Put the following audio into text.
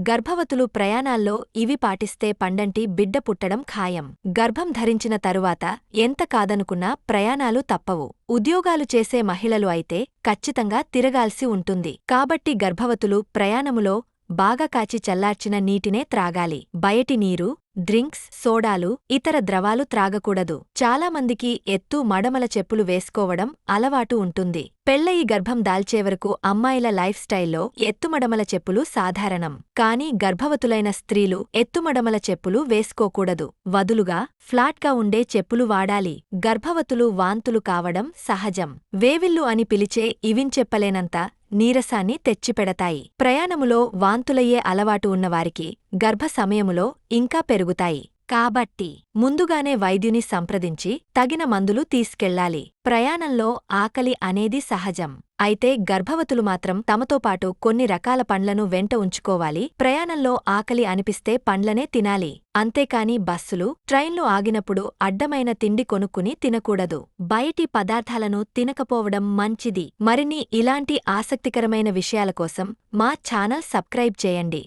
గర్భవతులు ప్రయాణాల్లో ఇవి పాటిస్తే పండంటి బిడ్డ పుట్టడం ఖాయం. గర్భం ధరించిన తరువాత ఎంత కాదనుకున్నా ప్రయాణాలు తప్పవు. ఉద్యోగాలు చేసే మహిళలు అయితే ఖచ్చితంగా తిరగాల్సి ఉంటుంది. కాబట్టి గర్భవతులు ప్రయాణములో బాగా కాచి చల్లార్చిన నీటినే త్రాగాలి. బయటి నీరు, డ్రింక్స్, సోడాలు, ఇతర ద్రవాలు త్రాగకూడదు. చాలామందికి ఎత్తు మడమల చెప్పులు వేసుకోవడం అలవాటు ఉంటుంది. పెళ్లయి గర్భం దాల్చేవరకు అమ్మాయిల లైఫ్ స్టైల్లో ఎత్తుమడమల చెప్పులు సాధారణం. కానీ గర్భవతులైన స్త్రీలు ఎత్తుమడమల చెప్పులు వేసుకోకూడదు. వదులుగా, ఫ్లాట్గా ఉండే చెప్పులు వాడాలి. గర్భవతులు వాంతులు కావడం సహజం. వేవిల్లు అని పిలిచే ఇవించెప్పలేనంత నీరసాన్ని తెచ్చిపెడతాయి. ప్రయాణములో వాంతులయ్యే అలవాటు ఉన్నవారికి గర్భ సమయములో ఇంకా పెరుగుతాయి. కాబట్టి ముందుగానే వైద్యుని సంప్రదించి తగిన మందులు తీసుకెళ్లాలి. ప్రయాణంలో ఆకలి అనేది సహజం. అయితే గర్భవతులు మాత్రం తమతో పాటు కొన్ని రకాల పండ్లను వెంట ఉంచుకోవాలి. ప్రయాణంలో ఆకలి అనిపిస్తే పండ్లనే తినాలి. అంతేకాని బస్సులు, ట్రైన్లు ఆగినప్పుడు అడ్డమైన తిండి కొనుక్కుని తినకూడదు. బయటి పదార్థాలను తినకపోవడం మంచిది. మరిన్ని ఇలాంటి ఆసక్తికరమైన విషయాల కోసం మా ఛానల్ సబ్స్క్రైబ్ చేయండి.